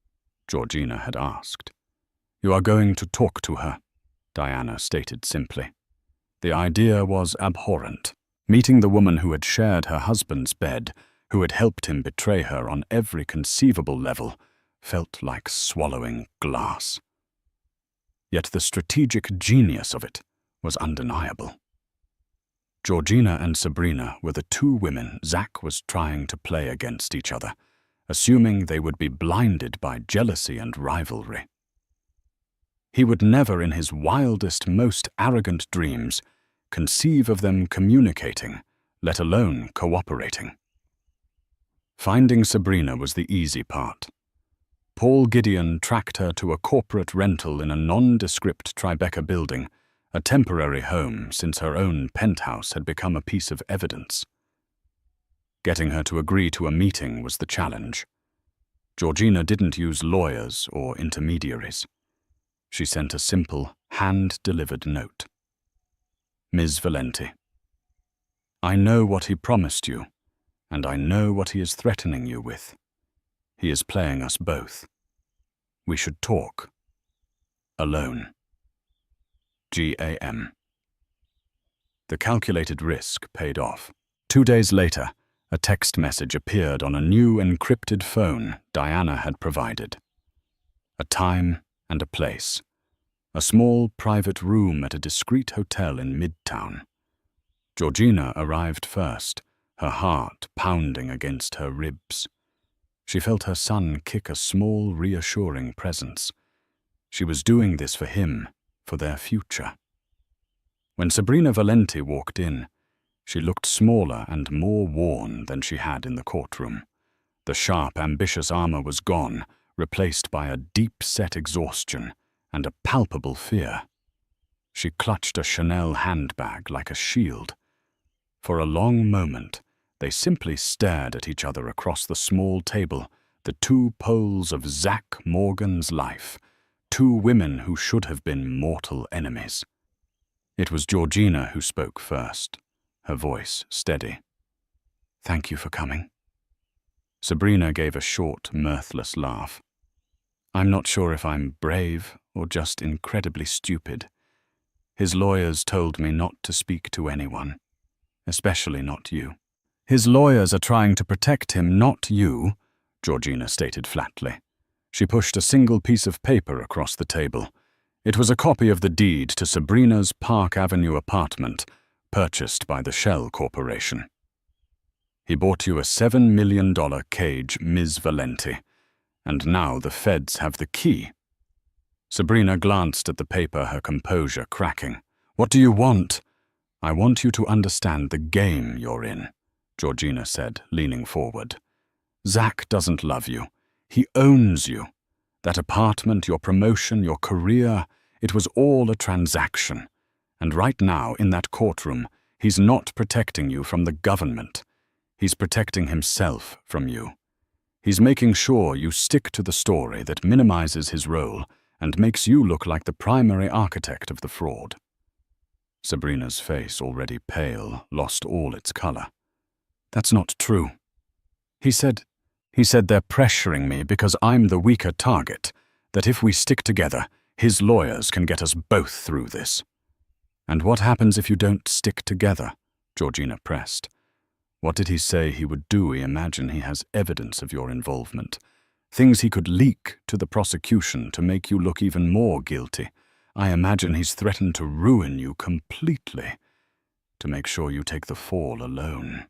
Georgina had asked. "You are going to talk to her," Diana stated simply. The idea was abhorrent. Meeting the woman who had shared her husband's bed, who had helped him betray her on every conceivable level, felt like swallowing glass. Yet the strategic genius of it was undeniable. Georgina and Sabrina were the two women Zach was trying to play against each other, assuming they would be blinded by jealousy and rivalry. He would never in his wildest, most arrogant dreams conceive of them communicating, let alone cooperating. Finding Sabrina was the easy part. Paul Gideon tracked her to a corporate rental in a nondescript Tribeca building, a temporary home since her own penthouse had become a piece of evidence. Getting her to agree to a meeting was the challenge. Georgina didn't use lawyers or intermediaries. She sent a simple, hand-delivered note. "Ms. Valenti, I know what he promised you, and I know what he is threatening you with. He is playing us both. We should talk. Alone. G.A.M." The calculated risk paid off. 2 days later, a text message appeared on a new encrypted phone Diana had provided. A time and a place. A small private room at a discreet hotel in Midtown. Georgina arrived first, her heart pounding against her ribs. She felt her son kick a small, reassuring presence. She was doing this for him, for their future. When Sabrina Valenti walked in, she looked smaller and more worn than she had in the courtroom. The sharp, ambitious armor was gone, replaced by a deep-set exhaustion and a palpable fear. She clutched a Chanel handbag like a shield. For a long moment, they simply stared at each other across the small table, the two poles of Zach Morgan's life, two women who should have been mortal enemies. It was Georgina who spoke first, her voice steady. "Thank you for coming." Sabrina gave a short, mirthless laugh. "I'm not sure if I'm brave or just incredibly stupid. His lawyers told me not to speak to anyone, especially not you." "His lawyers are trying to protect him, not you," Georgina stated flatly. She pushed a single piece of paper across the table. It was a copy of the deed to Sabrina's Park Avenue apartment, purchased by the Shell Corporation. "He bought you a $7 million cage, Ms. Valenti, and now the feds have the key." Sabrina glanced at the paper, her composure cracking. "What do you want?" "I want you to understand the game you're in," Georgina said, leaning forward. "Zach doesn't love you. He owns you. That apartment, your promotion, your career, it was all a transaction. And right now, in that courtroom, he's not protecting you from the government. He's protecting himself from you. He's making sure you stick to the story that minimizes his role and makes you look like the primary architect of the fraud." Sabrina's face, already pale, lost all its color. "That's not true. He said they're pressuring me because I'm the weaker target, that if we stick together, his lawyers can get us both through this." "And what happens if you don't stick together?" Georgina pressed. "What did he say he would do? I imagine he has evidence of your involvement. Things he could leak to the prosecution to make you look even more guilty. I imagine he's threatened to ruin you completely, to make sure you take the fall alone."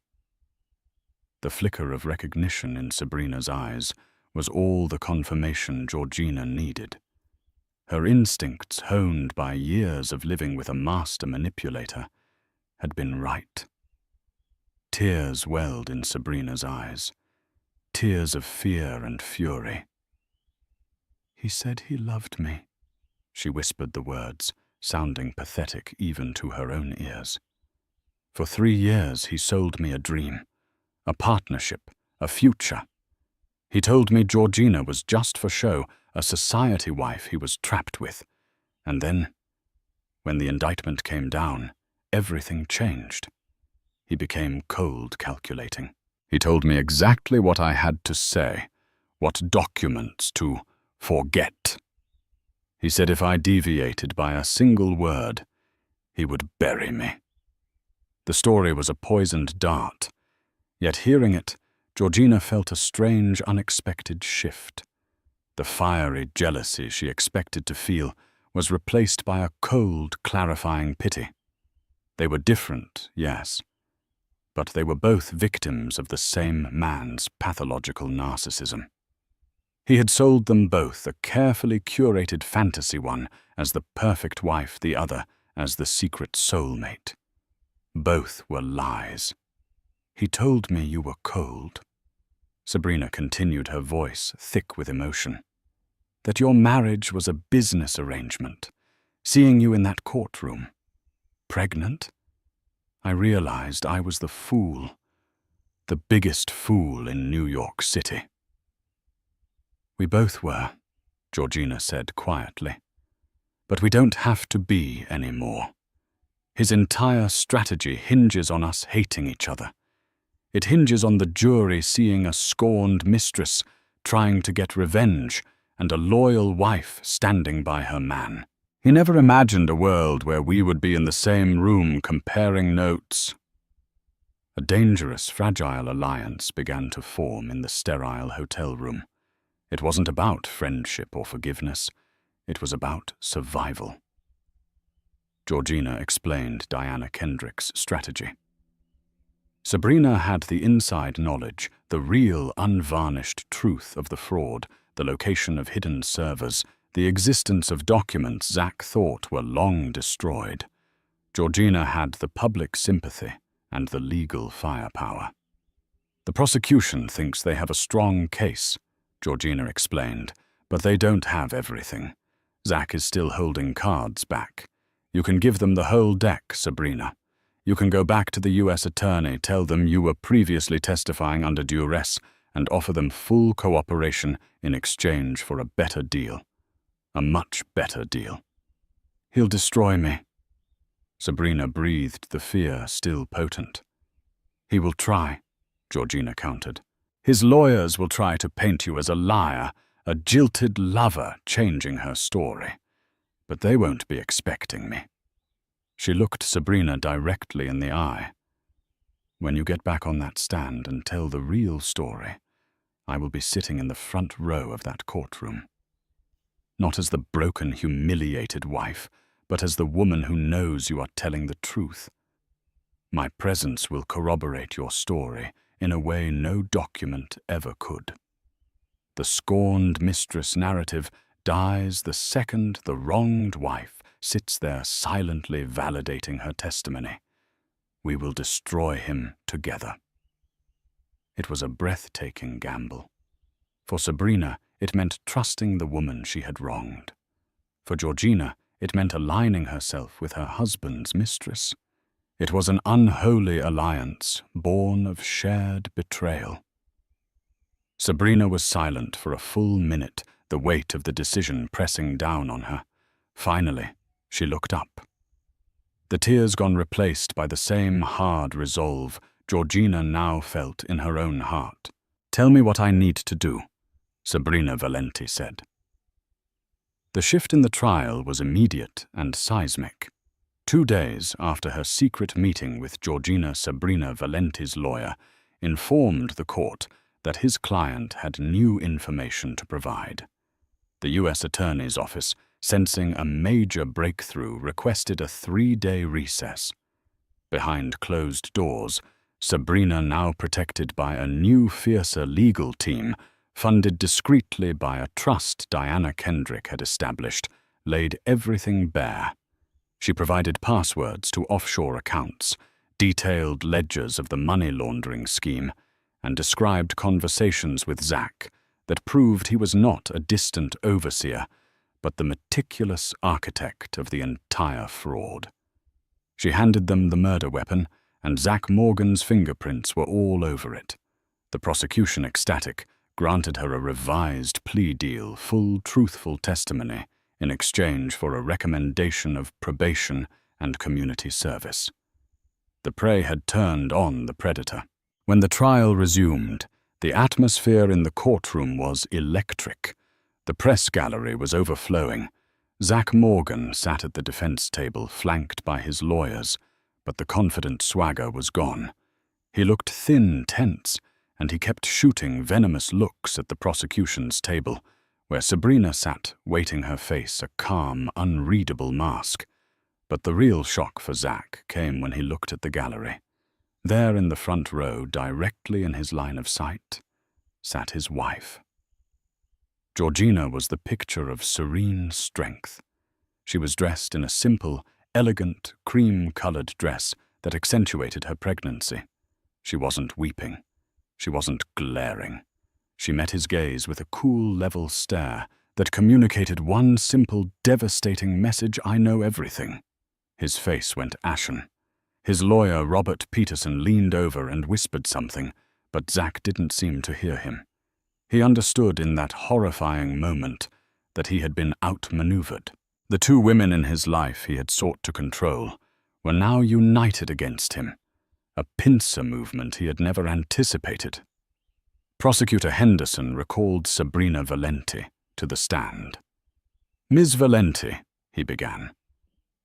The flicker of recognition in Sabrina's eyes was all the confirmation Georgina needed. Her instincts, honed by years of living with a master manipulator, had been right. Tears welled in Sabrina's eyes, tears of fear and fury. "He said he loved me," she whispered the words, sounding pathetic even to her own ears. "For 3 years he sold me a dream, a partnership, a future. He told me Georgina was just for show, a society wife he was trapped with. And then, when the indictment came down, everything changed. He became cold calculating. He told me exactly what I had to say, what documents to forget. He said if I deviated by a single word, he would bury me." The story was a poisoned dart, yet hearing it, Georgina felt a strange, unexpected shift. The fiery jealousy she expected to feel was replaced by a cold, clarifying pity. They were different, yes, but they were both victims of the same man's pathological narcissism. He had sold them both a carefully curated fantasy, one as the perfect wife, the other as the secret soulmate. Both were lies. "He told me you were cold," Sabrina continued, her voice thick with emotion. "That your marriage was a business arrangement. Seeing you in that courtroom, pregnant, I realized I was the fool, the biggest fool in New York City." "We both were," Georgina said quietly. "But we don't have to be anymore. His entire strategy hinges on us hating each other. It hinges on the jury seeing a scorned mistress trying to get revenge and a loyal wife standing by her man. He never imagined a world where we would be in the same room comparing notes." A dangerous, fragile alliance began to form in the sterile hotel room. It wasn't about friendship or forgiveness. It was about survival. Georgina explained Diana Kendrick's strategy. Sabrina had the inside knowledge, the real, unvarnished truth of the fraud, the location of hidden servers, the existence of documents Zach thought were long destroyed. Georgina had the public sympathy and the legal firepower. "The prosecution thinks they have a strong case," Georgina explained, "but they don't have everything. Zach is still holding cards back. You can give them the whole deck, Sabrina. You can go back to the U.S. attorney, tell them you were previously testifying under duress, and offer them full cooperation in exchange for a better deal. A much better deal. He'll destroy me. Sabrina breathed, the fear still potent. He will try, Georgina countered. His lawyers will try to paint you as a liar, a jilted lover changing her story. But they won't be expecting me. She looked Sabrina directly in the eye. When you get back on that stand and tell the real story, I will be sitting in the front row of that courtroom. Not as the broken, humiliated wife, but as the woman who knows you are telling the truth. My presence will corroborate your story in a way no document ever could. The scorned mistress narrative dies the second the wronged wife sits there silently validating her testimony. We will destroy him together. It was a breathtaking gamble. For Sabrina, it meant trusting the woman she had wronged. For Georgina, it meant aligning herself with her husband's mistress. It was an unholy alliance, born of shared betrayal. Sabrina was silent for a full minute, the weight of the decision pressing down on her. Finally, she looked up. The tears gone replaced by the same hard resolve Georgina now felt in her own heart. Tell me what I need to do, Sabrina Valenti said. The shift in the trial was immediate and seismic. 2 days after her secret meeting with Georgina Sabrina Valenti's lawyer informed the court that his client had new information to provide. The U.S. Attorney's Office, sensing a major breakthrough, requested a 3-day recess. Behind closed doors, Sabrina, now protected by a new, fiercer legal team, funded discreetly by a trust Diana Kendrick had established, laid everything bare. She provided passwords to offshore accounts, detailed ledgers of the money laundering scheme, and described conversations with Zach that proved he was not a distant overseer, but the meticulous architect of the entire fraud. She handed them the murder weapon, and Zach Morgan's fingerprints were all over it. The prosecution, ecstatic, granted her a revised plea deal, full truthful testimony, in exchange for a recommendation of probation and community service. The prey had turned on the predator. When the trial resumed, the atmosphere in the courtroom was electric. The press gallery was overflowing. Zach Morgan sat at the defense table, flanked by his lawyers, but the confident swagger was gone. He looked thin, tense, and he kept shooting venomous looks at the prosecution's table, where Sabrina sat, waiting her face a calm, unreadable mask. But the real shock for Zach came when he looked at the gallery. There in the front row, directly in his line of sight, sat his wife. Georgina was the picture of serene strength. She was dressed in a simple, elegant, cream-colored dress that accentuated her pregnancy. She wasn't weeping. She wasn't glaring. She met his gaze with a cool, level stare that communicated one simple, devastating message: I know everything. His face went ashen. His lawyer, Robert Peterson, leaned over and whispered something, but Zach didn't seem to hear him. He understood in that horrifying moment that he had been outmaneuvered. The 2 women in his life he had sought to control were now united against him, a pincer movement he had never anticipated. Prosecutor Henderson recalled Sabrina Valenti to the stand. Ms. Valenti, he began,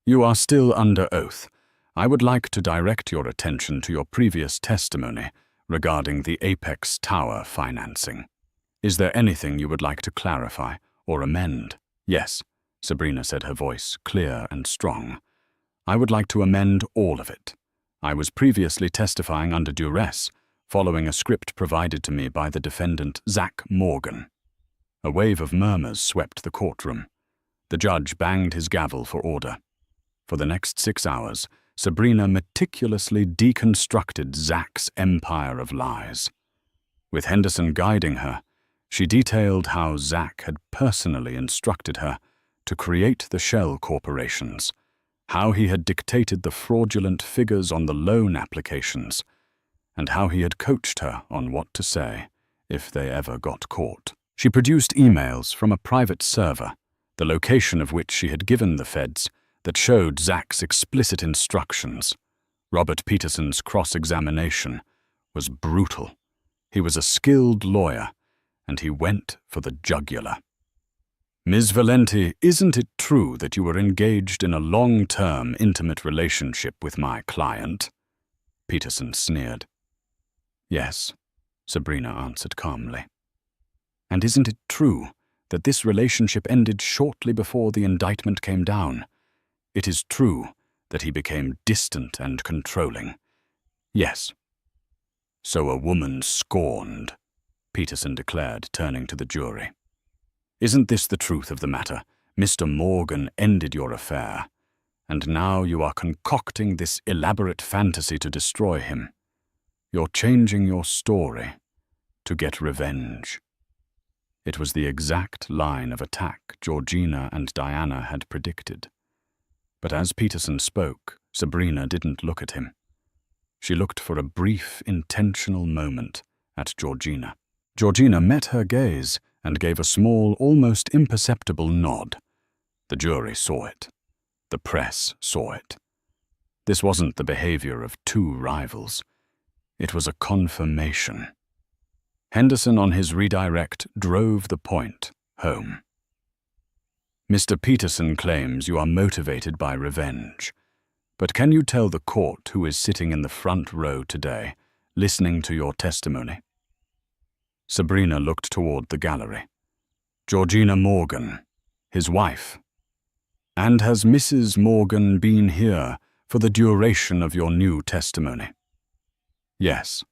you are still under oath. I would like to direct your attention to your previous testimony regarding the Apex Tower financing. Is there anything you would like to clarify or amend? Yes, Sabrina said, her voice clear and strong. I would like to amend all of it. I was previously testifying under duress, following a script provided to me by the defendant, Zach Morgan. A wave of murmurs swept the courtroom. The judge banged his gavel for order. For the next 6 hours, Sabrina meticulously deconstructed Zach's empire of lies. With Henderson guiding her, she detailed how Zach had personally instructed her to create the shell corporations, how he had dictated the fraudulent figures on the loan applications, and how he had coached her on what to say if they ever got caught. She produced emails from a private server, the location of which she had given the feds, that showed Zach's explicit instructions. Robert Peterson's cross-examination was brutal. He was a skilled lawyer, and he went for the jugular. "Ms. Valenti, isn't it true that you were engaged in a long-term, intimate relationship with my client?" Peterson sneered. "Yes," Sabrina answered calmly. "And isn't it true that this relationship ended shortly before the indictment came down? It is true that he became distant and controlling." "Yes." "So a woman scorned," Peterson declared, turning to the jury. "Isn't this the truth of the matter? Mr. Morgan ended your affair, and now you are concocting this elaborate fantasy to destroy him. You're changing your story to get revenge." It was the exact line of attack Georgina and Diana had predicted. But as Peterson spoke, Sabrina didn't look at him. She looked for a brief, intentional moment at Georgina. Georgina met her gaze and gave a small, almost imperceptible nod. The jury saw it. The press saw it. This wasn't the behavior of two rivals. It was a confirmation. Henderson, on his redirect, drove the point home. "Mr. Peterson claims you are motivated by revenge. But can you tell the court who is sitting in the front row today, listening to your testimony?" Sabrina looked toward the gallery. "Georgina Morgan, his wife." "And has Mrs. Morgan been here for the duration of your new testimony?" "Yes."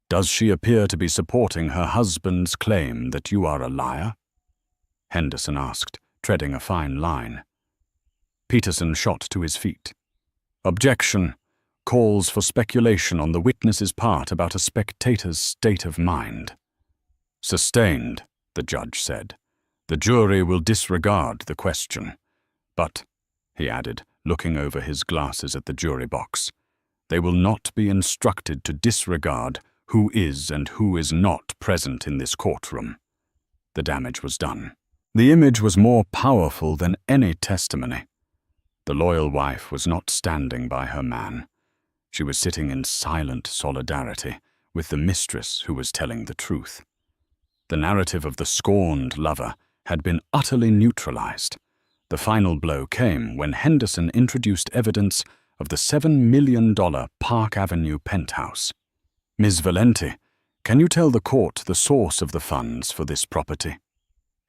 "Does she appear to be supporting her husband's claim that you are a liar?" Henderson asked, treading a fine line. Peterson shot to his feet. "Objection. Calls for speculation on the witness's part about a spectator's state of mind." "Sustained," the judge said. "The jury will disregard the question. But," he added, looking over his glasses at the jury box, "they will not be instructed to disregard who is and who is not present in this courtroom." The damage was done. The image was more powerful than any testimony. The loyal wife was not standing by her man. She was sitting in silent solidarity with the mistress who was telling the truth. The narrative of the scorned lover had been utterly neutralized. The final blow came when Henderson introduced evidence of the $7 million Park Avenue penthouse. "Ms. Valenti, can you tell the court the source of the funds for this property?"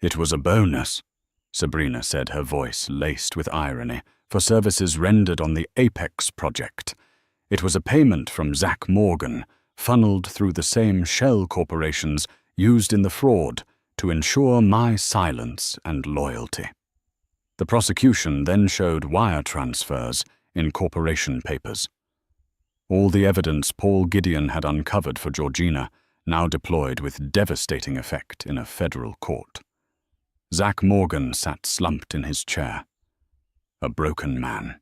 "It was a bonus," Sabrina said, her voice laced with irony, "for services rendered on the Apex project. It was a payment from Zach Morgan, funneled through the same shell corporations used in the fraud to ensure my silence and loyalty." The prosecution then showed wire transfers in corporation papers. All the evidence Paul Gideon had uncovered for Georgina now deployed with devastating effect in a federal court. Zach Morgan sat slumped in his chair, a broken man.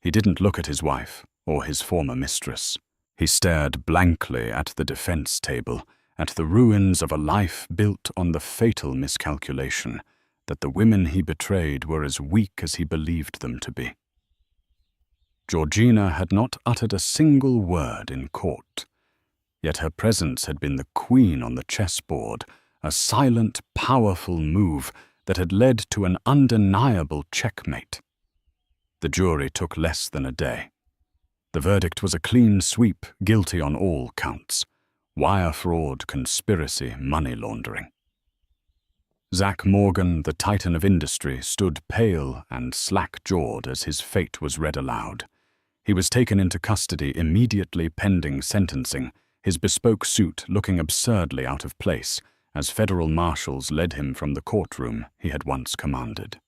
He didn't look at his wife or his former mistress. He stared blankly at the defense table, at the ruins of a life built on the fatal miscalculation that the women he betrayed were as weak as he believed them to be. Georgina had not uttered a single word in court, yet her presence had been the queen on the chessboard, a silent, powerful move that had led to an undeniable checkmate. The jury took less than a day. The verdict was a clean sweep, guilty on all counts: wire fraud, conspiracy, money laundering. Zach Morgan, the titan of industry, stood pale and slack-jawed as his fate was read aloud. He was taken into custody immediately pending sentencing, his bespoke suit looking absurdly out of place as federal marshals led him from the courtroom he had once commanded.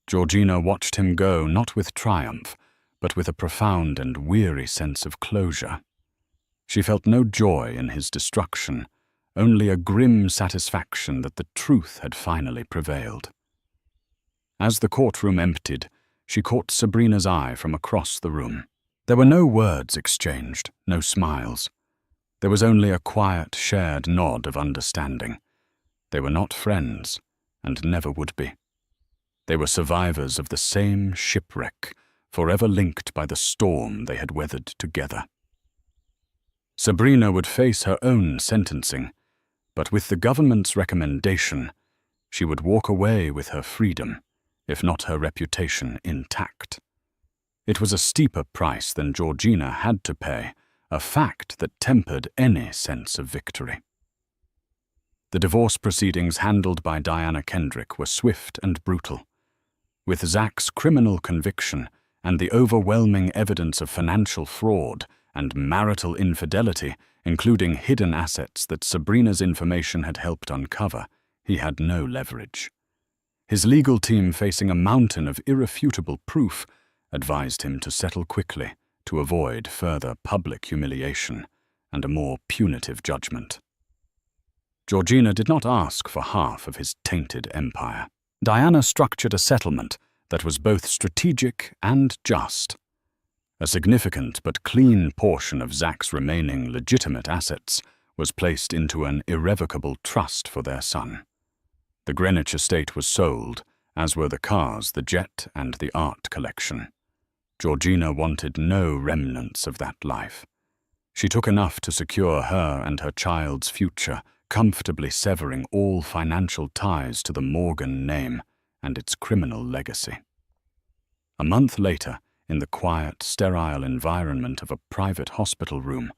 Georgina watched him go not with triumph, but with a profound and weary sense of closure. She felt no joy in his destruction, only a grim satisfaction that the truth had finally prevailed. As the courtroom emptied, she caught Sabrina's eye from across the room. There were no words exchanged, no smiles. There was only a quiet, shared nod of understanding. They were not friends, and never would be. They were survivors of the same shipwreck, forever linked by the storm they had weathered together. Sabrina would face her own sentencing, but with the government's recommendation, she would walk away with her freedom, if not her reputation, intact. It was a steeper price than Georgina had to pay, a fact that tempered any sense of victory. The divorce proceedings handled by Diana Kendrick were swift and brutal. With Zach's criminal conviction and the overwhelming evidence of financial fraud and marital infidelity, including hidden assets that Sabrina's information had helped uncover, he had no leverage. His legal team, facing a mountain of irrefutable proof, advised him to settle quickly to avoid further public humiliation and a more punitive judgment. Georgina did not ask for half of his tainted empire. Diana structured a settlement that was both strategic and just. A significant but clean portion of Zach's remaining legitimate assets was placed into an irrevocable trust for their son. The Greenwich estate was sold, as were the cars, the jet, and the art collection. Georgina wanted no remnants of that life. She took enough to secure her and her child's future, comfortably severing all financial ties to the Morgan name and its criminal legacy. A month later, in the quiet, sterile environment of a private hospital room,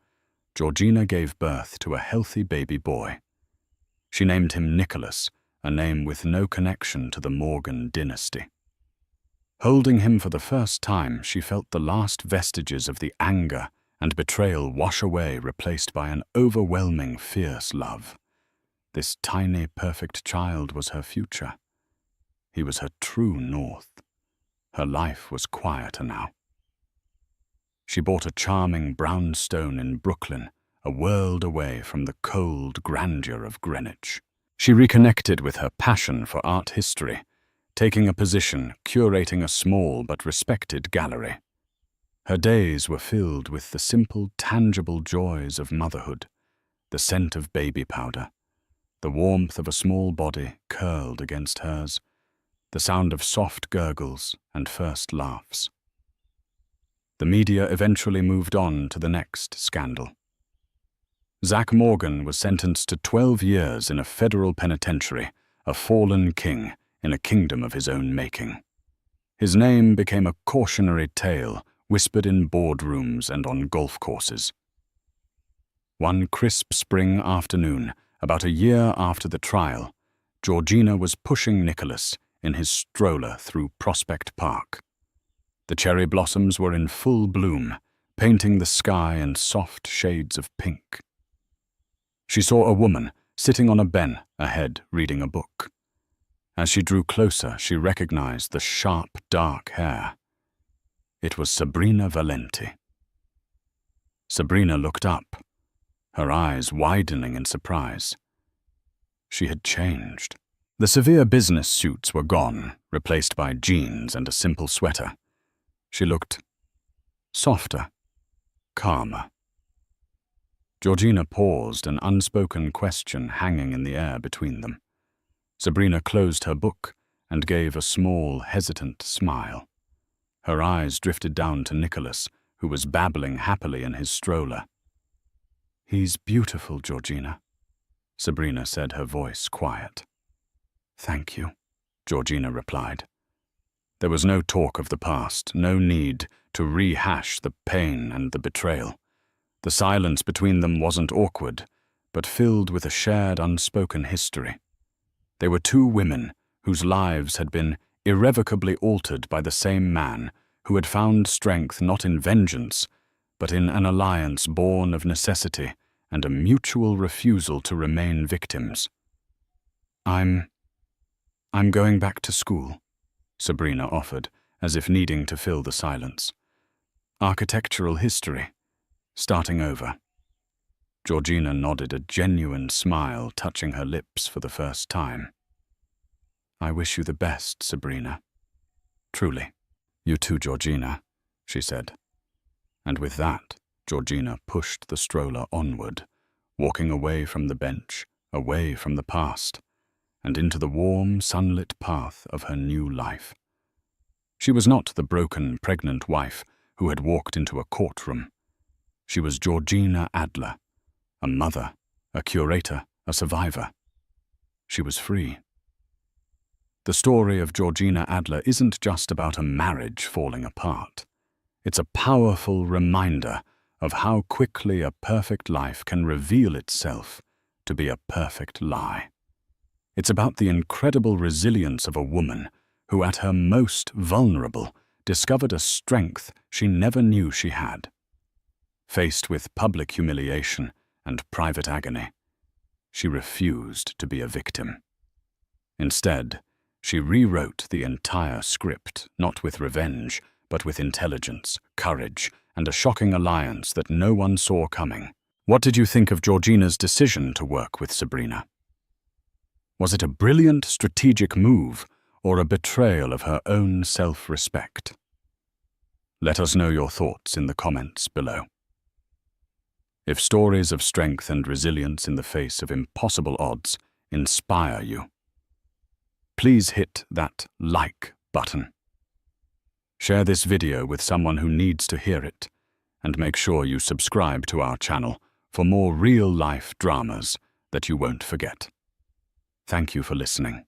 Georgina gave birth to a healthy baby boy. She named him Nicholas, a name with no connection to the Morgan dynasty. Holding him for the first time, she felt the last vestiges of the anger and betrayal wash away, replaced by an overwhelming, fierce love. This tiny, perfect child was her future. He was her true north. Her life was quieter now. She bought a charming brownstone in Brooklyn, a world away from the cold grandeur of Greenwich. She reconnected with her passion for art history, taking a position curating a small but respected gallery. Her days were filled with the simple, tangible joys of motherhood, the scent of baby powder, the warmth of a small body curled against hers, the sound of soft gurgles and first laughs. The media eventually moved on to the next scandal. Zach Morgan was sentenced to 12 years in a federal penitentiary, a fallen king in a kingdom of his own making. His name became a cautionary tale whispered in boardrooms and on golf courses. One crisp spring afternoon, about a year after the trial, Georgina was pushing Nicholas in his stroller through Prospect Park. The cherry blossoms were in full bloom, painting the sky in soft shades of pink. She saw a woman sitting on a bench ahead reading a book. As she drew closer, she recognized the sharp, dark hair. It was Sabrina Valenti. Sabrina looked up, her eyes widening in surprise. She had changed. The severe business suits were gone, replaced by jeans and a simple sweater. She looked softer, calmer. Georgina paused, an unspoken question hanging in the air between them. Sabrina closed her book and gave a small, hesitant smile. Her eyes drifted down to Nicholas, who was babbling happily in his stroller. "He's beautiful, Georgina," Sabrina said, her voice quiet. "Thank you," Georgina replied. There was no talk of the past, no need to rehash the pain and the betrayal. The silence between them wasn't awkward, but filled with a shared unspoken history. They were two women whose lives had been irrevocably altered by the same man who had found strength not in vengeance, but in an alliance born of necessity and a mutual refusal to remain victims. I'm going back to school," Sabrina offered, as if needing to fill the silence. "Architectural history, starting over." Georgina nodded, a genuine smile touching her lips for the first time. "I wish you the best, Sabrina. Truly." You too, Georgina, she said. And with that, Georgina pushed the stroller onward, walking away from the bench, away from the past, and into the warm, sunlit path of her new life. She was not the broken, pregnant wife who had walked into a courtroom. She was Georgina Adler, a mother, a curator, a survivor. She was free. The story of Georgina Adler isn't just about a marriage falling apart. It's a powerful reminder of how quickly a perfect life can reveal itself to be a perfect lie. It's about the incredible resilience of a woman who, at her most vulnerable, discovered a strength she never knew she had. Faced with public humiliation and private agony, she refused to be a victim. Instead, she rewrote the entire script, not with revenge, but with intelligence, courage, and a shocking alliance that no one saw coming. What did you think of Georgina's decision to work with Sabrina? Was it a brilliant strategic move or a betrayal of her own self-respect? Let us know your thoughts in the comments below. If stories of strength and resilience in the face of impossible odds inspire you, please hit that like button. Share this video with someone who needs to hear it, and make sure you subscribe to our channel for more real-life dramas that you won't forget. Thank you for listening.